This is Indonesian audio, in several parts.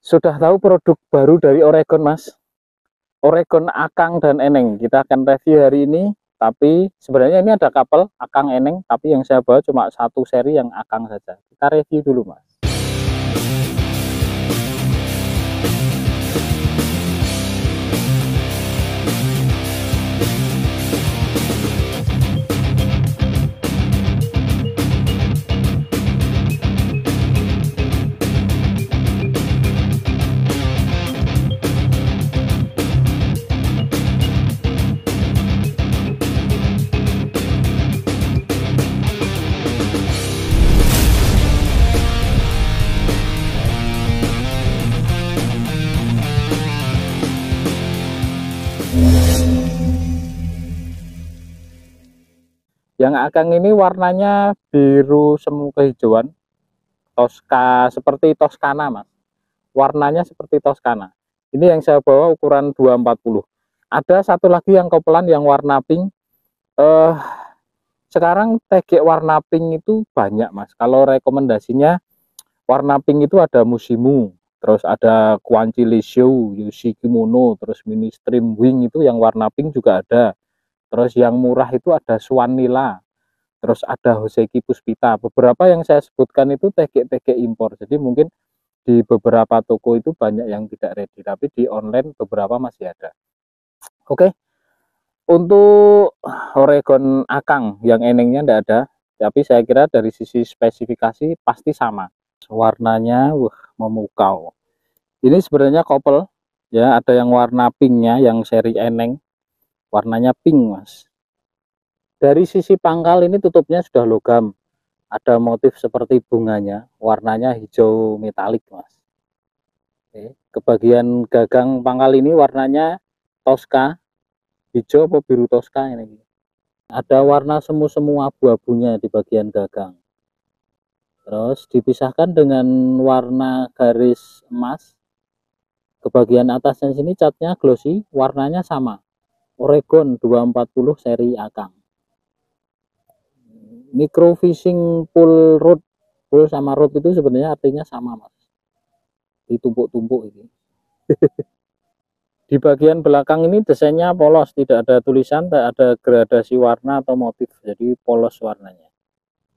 Sudah tahu produk baru dari Oregon, Mas? Oregon Akang dan Eneng. Kita akan review hari ini. Tapi sebenarnya ini ada couple Akang Eneng, tapi yang saya bawa cuma satu seri yang Akang saja. Kita review dulu, Mas. Yang Akang ini warnanya biru semu kehijauan, Tosca, seperti Toskana, Mas. Warnanya seperti Toskana. Ini yang saya bawa ukuran 240. Ada satu lagi yang kopelan yang warna pink. Sekarang tegek warna pink itu banyak, Mas. Kalau rekomendasinya warna pink itu ada Musimu, terus ada Quanchi Leisho, Yoshi Kimono, terus Mini Stream Wing itu yang warna pink juga ada. Terus yang murah itu ada Swan Nila, terus ada Hoseki Puspita. Beberapa yang saya sebutkan itu tegek-tegek impor, jadi mungkin di beberapa toko itu banyak yang tidak ready, tapi di online beberapa masih ada. Oke, untuk Oregon Akang yang enengnya tidak ada, tapi saya kira dari sisi spesifikasi pasti sama. Warnanya memukau. Ini sebenarnya couple ya, ada yang warna pinknya yang seri eneng, warnanya pink, Mas. Dari sisi pangkal ini tutupnya sudah logam, ada motif seperti bunganya, warnanya hijau metalik, Mas. Oke. Ke bagian gagang pangkal ini warnanya Tosca, hijau atau biru Tosca ini. Ada warna semu-semu abu-abunya di bagian gagang. Terus dipisahkan dengan warna garis emas. Ke bagian atasnya sini catnya glossy, warnanya sama. Oregon 240 seri Akang. Microfishing pull rod. Pull sama rod itu sebenarnya artinya sama, Mas. Ditumpuk-tumpuk ini. Di bagian belakang ini desainnya polos, tidak ada tulisan, tidak ada gradasi warna atau motif, jadi polos warnanya.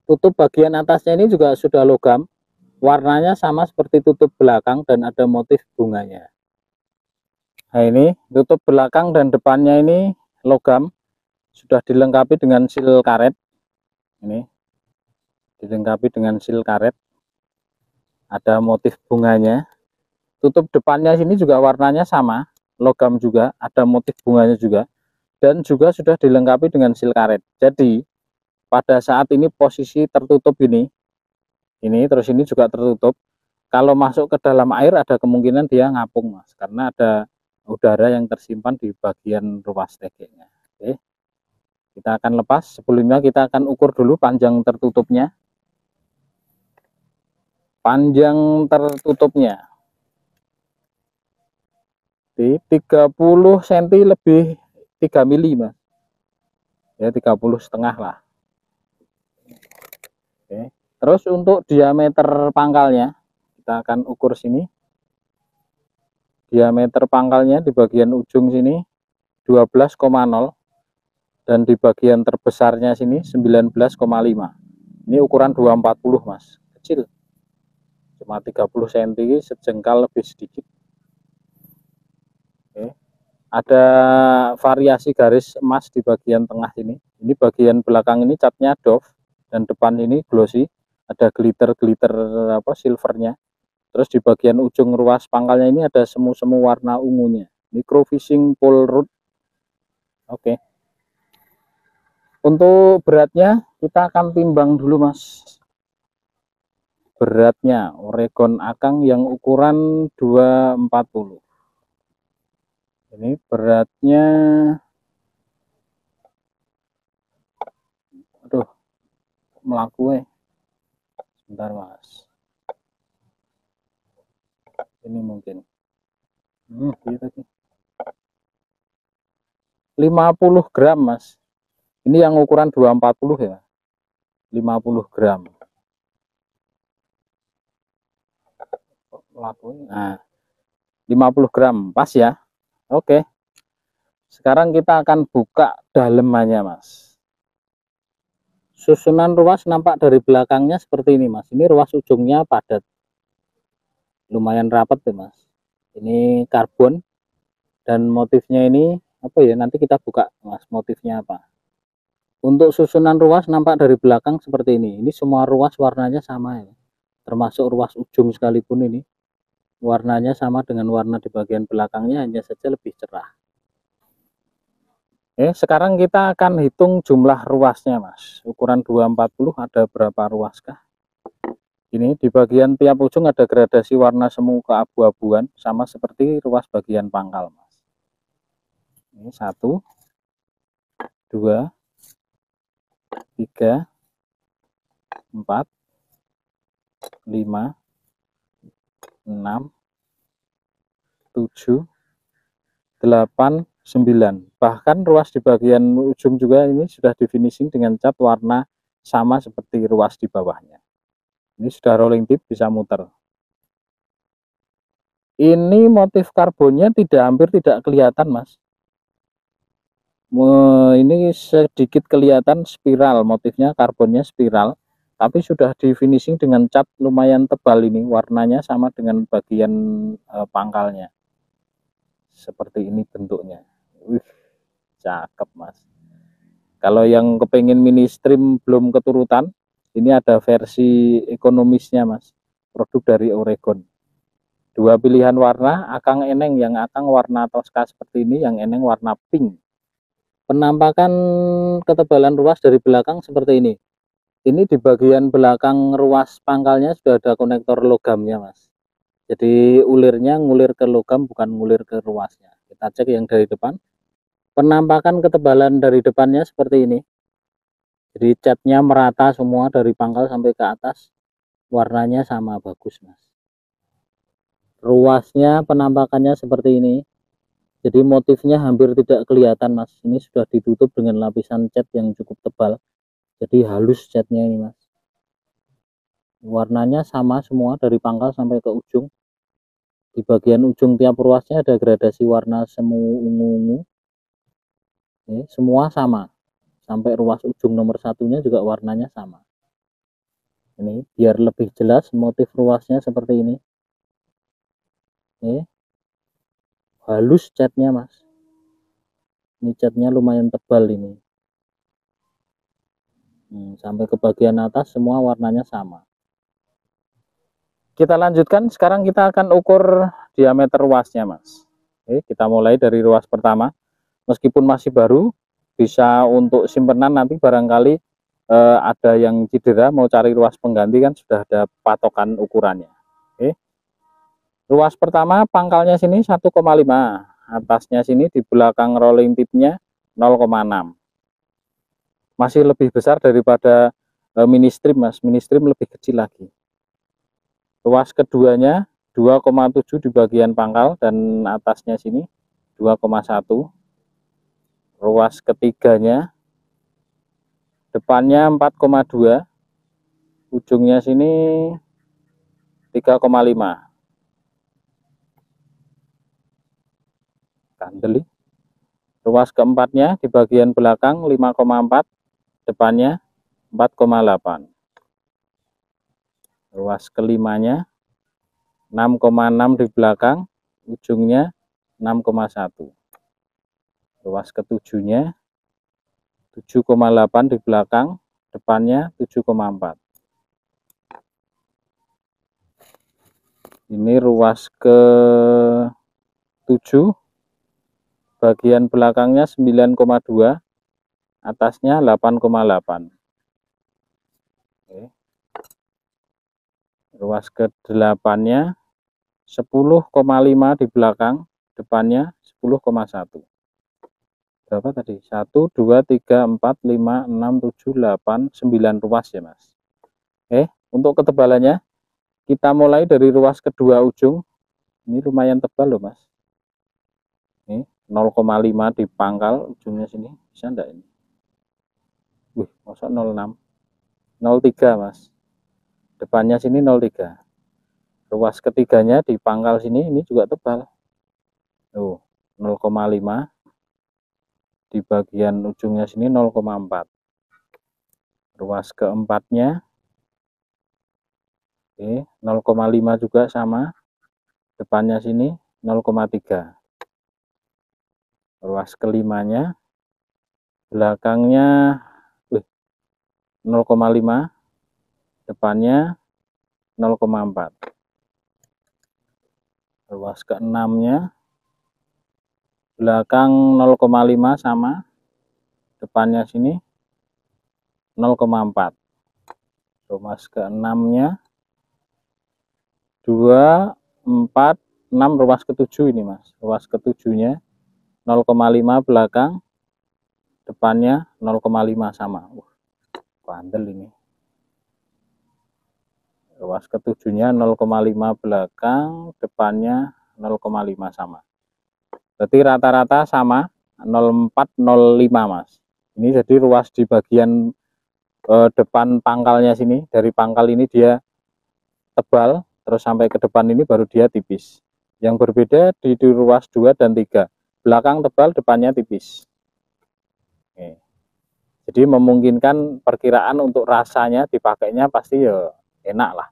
Tutup bagian atasnya ini juga sudah logam, warnanya sama seperti tutup belakang dan ada motif bunganya. Nah ini tutup belakang dan depannya ini logam, sudah dilengkapi dengan seal karet. Ini dilengkapi dengan seal karet, ada motif bunganya. Tutup depannya sini juga warnanya sama, logam juga, ada motif bunganya juga, dan juga sudah dilengkapi dengan seal karet. Jadi pada saat ini posisi tertutup ini terus ini juga tertutup. Kalau masuk ke dalam air ada kemungkinan dia ngapung, Mas, karena ada udara yang tersimpan di bagian ruas tegeknya. Oke, kita akan lepas. Sebelumnya kita akan ukur dulu panjang tertutupnya. Panjang tertutupnya di 30 cm lebih 3 mili, Mas. Ya 30,5 lah. Oke. Terus untuk diameter pangkalnya kita akan ukur sini. Diameter pangkalnya di bagian ujung sini 12,0 dan di bagian terbesarnya sini 19,5. Ini ukuran 240, Mas. Kecil. Cuma 30 cm, sejengkal lebih sedikit. Oke. Ada variasi garis emas di bagian tengah sini. Ini bagian belakang ini catnya doff dan depan ini glossy. Ada glitter-glitter silvernya. Terus di bagian ujung ruas pangkalnya ini ada semu-semu warna ungunya. Microfishing pull rod. Oke. Untuk beratnya kita akan timbang dulu, Mas. Beratnya Oregon Akang yang ukuran 240. Ini beratnya, aduh, melaku sebentar, Mas. Ini mungkin 50 gram, Mas. Ini yang ukuran 240 ya, 50 gram. Nah, 50 gram, pas ya. Oke. Sekarang kita akan buka dalemannya, Mas. Susunan ruas nampak dari belakangnya seperti ini, Mas. Ini ruas ujungnya padat. Lumayan rapat tuh, Mas. Ini karbon dan motifnya ini apa ya? Nanti kita buka, Mas, motifnya apa. Untuk susunan ruas nampak dari belakang seperti ini. Ini semua ruas warnanya sama ya. Termasuk ruas ujung sekalipun ini. Warnanya sama dengan warna di bagian belakangnya, hanya saja lebih cerah. Sekarang kita akan hitung jumlah ruasnya, Mas. Ukuran 240 ada berapa ruas kah? Ini di bagian tiap ujung ada gradasi warna semu keabu-abuan, sama seperti ruas bagian pangkal, Mas. Ini 1, 2, 3, 4, 5, 6, 7, 8, 9. Bahkan ruas di bagian ujung juga ini sudah di finishing dengan cat warna sama seperti ruas di bawahnya. Ini sudah rolling tip, bisa muter. Ini motif karbonnya hampir tidak kelihatan, Mas. Ini sedikit kelihatan spiral, motifnya karbonnya spiral, tapi sudah di finishing dengan cat lumayan tebal. Ini warnanya sama dengan bagian pangkalnya. Seperti ini bentuknya. Wih, cakep, Mas. Kalau yang kepengen mini stream belum keturutan, ini ada versi ekonomisnya, Mas. Produk dari Oregon. Dua pilihan warna, akang eneng, yang akang warna toska seperti ini, yang eneng warna pink. Penampakan ketebalan ruas dari belakang seperti ini. Ini di bagian belakang ruas pangkalnya sudah ada konektor logamnya, Mas. Jadi ulirnya ngulir ke logam, bukan ngulir ke ruasnya. Kita cek yang dari depan. Penampakan ketebalan dari depannya seperti ini. Jadi catnya merata semua dari pangkal sampai ke atas. Warnanya sama, bagus, Mas. Ruasnya penampakannya seperti ini. Jadi motifnya hampir tidak kelihatan, Mas. Ini sudah ditutup dengan lapisan cat yang cukup tebal. Jadi halus catnya ini, Mas. Warnanya sama semua dari pangkal sampai ke ujung. Di bagian ujung tiap ruasnya ada gradasi warna semu ungu-ungu. Semua sama. Sampai ruas ujung nomor satunya juga warnanya sama. Ini biar lebih jelas motif ruasnya seperti ini. Halus catnya, Mas. Ini catnya lumayan tebal ini. Sampai ke bagian atas semua warnanya sama. Kita lanjutkan, sekarang kita akan ukur diameter ruasnya, Mas. Kita mulai dari ruas pertama. Meskipun masih baru, bisa untuk simpenan nanti barangkali ada yang cedera mau cari ruas pengganti, kan sudah ada patokan ukurannya. Ruas pertama pangkalnya sini 1,5, atasnya sini di belakang rolling tipnya 0,6. Masih lebih besar daripada mini stream, Mas. Mini stream lebih kecil lagi. Ruas keduanya 2,7 di bagian pangkal dan atasnya sini 2,1. Ruas ketiganya depannya 4,2, ujungnya sini 3,5. Kandeli. Ruas keempatnya di bagian belakang 5,4, depannya 4,8. Ruas kelimanya 6,6 di belakang, ujungnya 6,1. Ruas ketujuhnya 7,8 di belakang, depannya 7,4. Ini ruas ke 7, bagian belakangnya 9,2, atasnya 8,8. Ruas ke 8-nya 10,5 di belakang, depannya 10,1. Berapa tadi? 1, 2, 3, 4, 5, 6, 7, 8, 9 ruas ya, Mas. Untuk ketebalannya kita mulai dari ruas kedua ujung. Ini lumayan tebal loh, Mas. 0,5 di pangkal ujungnya sini. Bisa enggak ini? Wih, masa 0,6? 0,3, Mas. Depannya sini 0,3. Ruas ketiganya di pangkal sini ini juga tebal. Tuh, 0,5 di bagian ujungnya sini 0,4. Ruas keempatnya, oke, 0,5 juga sama, depannya sini 0,3. Ruas kelimanya, belakangnya 0,5, depannya 0,4. Ruas keenamnya, belakang 0,5 sama, depannya sini 0,4. Ruas keenamnya 2, 4, 6, ruas ketujuh ini mas. Ruas ketujuhnya 0,5 belakang, depannya 0,5 sama. Bandel ini. Ruas ketujuhnya 0,5 belakang, depannya 0,5 sama. Berarti rata-rata sama 0,4, 0,5 mas. Ini jadi ruas di bagian depan pangkalnya sini. Dari pangkal ini dia tebal, terus sampai ke depan ini baru dia tipis. Yang berbeda di ruas 2 dan 3. Belakang tebal, depannya tipis. Oke. Jadi memungkinkan perkiraan untuk rasanya dipakainya pasti ya enak lah.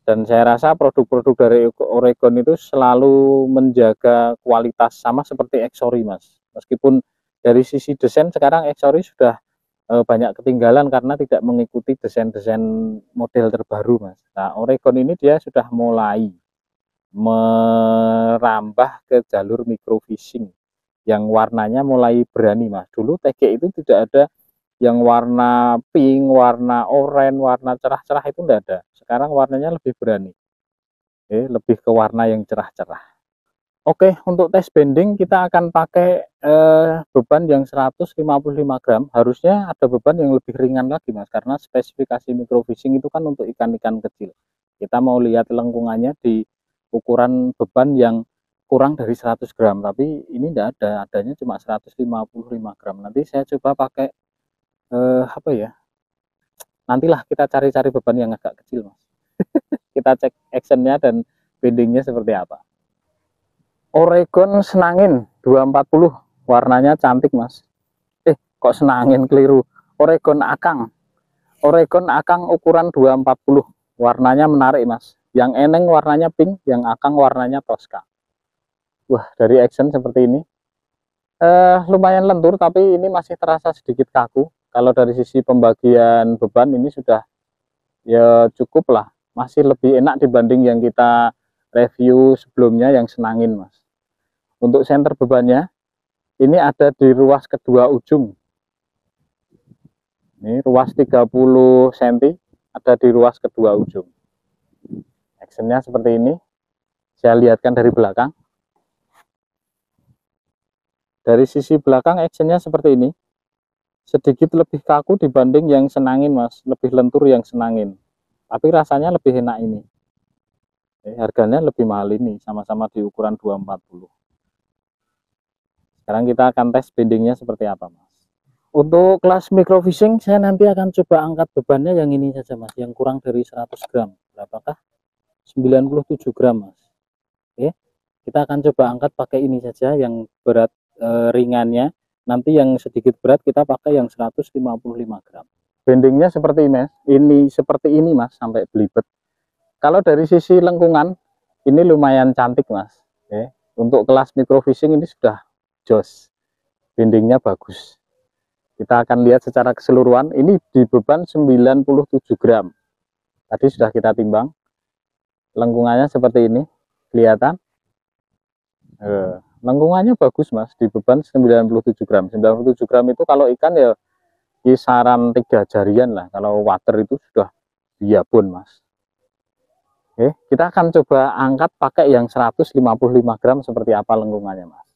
Dan saya rasa produk-produk dari Oregon itu selalu menjaga kualitas sama seperti Exori mas. Meskipun dari sisi desain sekarang Exori sudah banyak ketinggalan karena tidak mengikuti desain-desain model terbaru mas. Nah Oregon ini dia sudah mulai merambah ke jalur microfishing yang warnanya mulai berani mas. Dulu TG itu tidak ada yang warna pink, warna oranye, warna cerah-cerah itu tidak ada. Sekarang warnanya lebih berani, lebih ke warna yang cerah-cerah. Oke, untuk tes bending kita akan pakai beban yang 155 gram. Harusnya ada beban yang lebih ringan lagi mas, karena spesifikasi microfishing itu kan untuk ikan-ikan kecil. Kita mau lihat lengkungannya di ukuran beban yang kurang dari 100 gram, tapi ini tidak ada, adanya cuma 155 gram. Nanti saya coba pakai apa ya? Nantilah kita cari-cari beban yang agak kecil mas. Kita cek actionnya dan bendingnya seperti apa. Oregon Senangin 240, warnanya cantik mas. Kok Senangin keliru, Oregon Akang. Oregon Akang ukuran 240, warnanya menarik mas. Yang eneng warnanya pink, yang Akang warnanya Tosca. Wah, dari action seperti ini lumayan lentur, tapi ini masih terasa sedikit kaku. Kalau dari sisi pembagian beban ini sudah ya cukup lah, masih lebih enak dibanding yang kita review sebelumnya yang Senangin mas. Untuk center bebannya ini ada di ruas kedua ujung, ini ruas 30 cm ada di ruas kedua ujung. Actionnya seperti ini, saya lihatkan dari belakang. Dari sisi belakang actionnya seperti ini, sedikit lebih kaku dibanding yang Senangin mas, lebih lentur yang Senangin, tapi rasanya lebih enak ini. Harganya lebih mahal ini, sama-sama di ukuran 240. Sekarang kita akan tes bendingnya seperti apa mas. Untuk kelas microfishing saya nanti akan coba angkat bebannya yang ini saja mas, yang kurang dari 100 gram. Berapakah? 97 gram mas. Oke, kita akan coba angkat pakai ini saja yang berat ringannya. Nanti yang sedikit berat kita pakai yang 155 gram. Bendingnya seperti ini, seperti ini mas, sampai belibet. Kalau dari sisi lengkungan ini lumayan cantik mas. Oke, untuk kelas microfishing ini sudah jos, bendingnya bagus. Kita akan lihat secara keseluruhan. Ini di beban 97 gram. Tadi sudah kita timbang. Lengkungannya seperti ini, kelihatan. Lengkungannya bagus mas, di beban 97 gram. 97 gram itu kalau ikan ya kisaran 3 jarian lah. Kalau water itu sudah biabon mas. Oke, kita akan coba angkat pakai yang 155 gram seperti apa lengkungannya mas.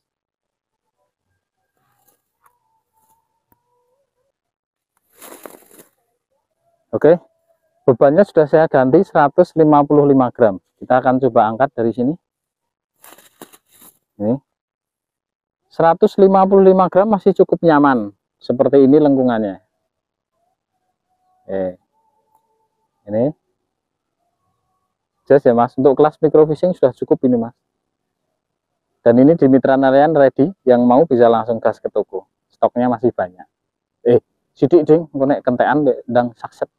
Oke, bebannya sudah saya ganti 155 gram. Kita akan coba angkat dari sini. Ini 155 gram masih cukup nyaman. Seperti ini lengkungannya. Ini just ya mas. Untuk kelas microfishing sudah cukup ini mas. Dan ini di Mitra Nelayan ready, yang mau bisa langsung gas ke toko. Stoknya masih banyak. Sidik ding, konek kentekan ndang sakset.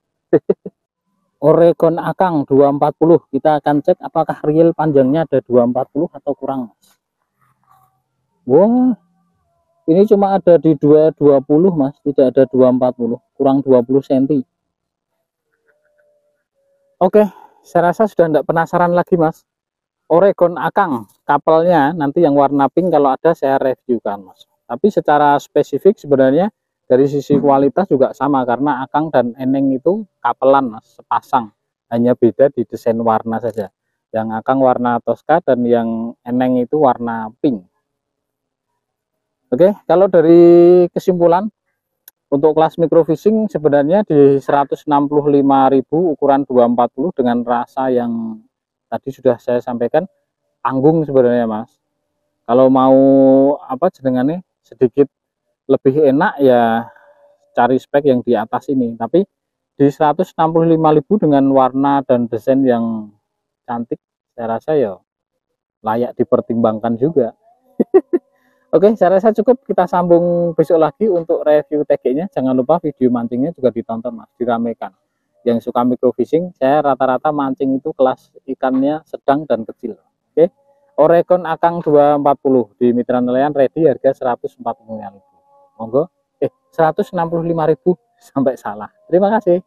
Oregon Akang 240. Kita akan cek apakah real panjangnya ada 240 atau kurang, Mas. Wah, ini cuma ada di 220, Mas, tidak ada 240, kurang 20 cm. Oke, saya rasa sudah tidak penasaran lagi, Mas. Oregon Akang, kapalnya nanti yang warna pink kalau ada saya reviewkan, Mas. Tapi secara spesifik sebenarnya dari sisi kualitas juga sama, karena Akang dan Eneng itu kapelan, Mas, sepasang. Hanya beda di desain warna saja. Yang Akang warna Tosca dan yang Eneng itu warna pink. Oke, kalau dari kesimpulan untuk kelas microfishing sebenarnya di 165.000 ukuran 240 dengan rasa yang tadi sudah saya sampaikan, tanggung sebenarnya, Mas. Kalau mau apa jenengannya sedikit lebih enak ya cari spek yang di atas ini, tapi di 165.000 dengan warna dan desain yang cantik, saya rasa ya layak dipertimbangkan juga. Oke, saya rasa cukup. Kita sambung besok lagi untuk review TG-nya. Jangan lupa video mancingnya juga ditonton, Mas, diramekan. Yang suka microfishing, saya rata-rata mancing itu kelas ikannya sedang dan kecil. Oke, Oregon Akang 240 di Mitra Nelayan ready, harga 145.000. Monggo, 165.000, sampai salah. Terima kasih.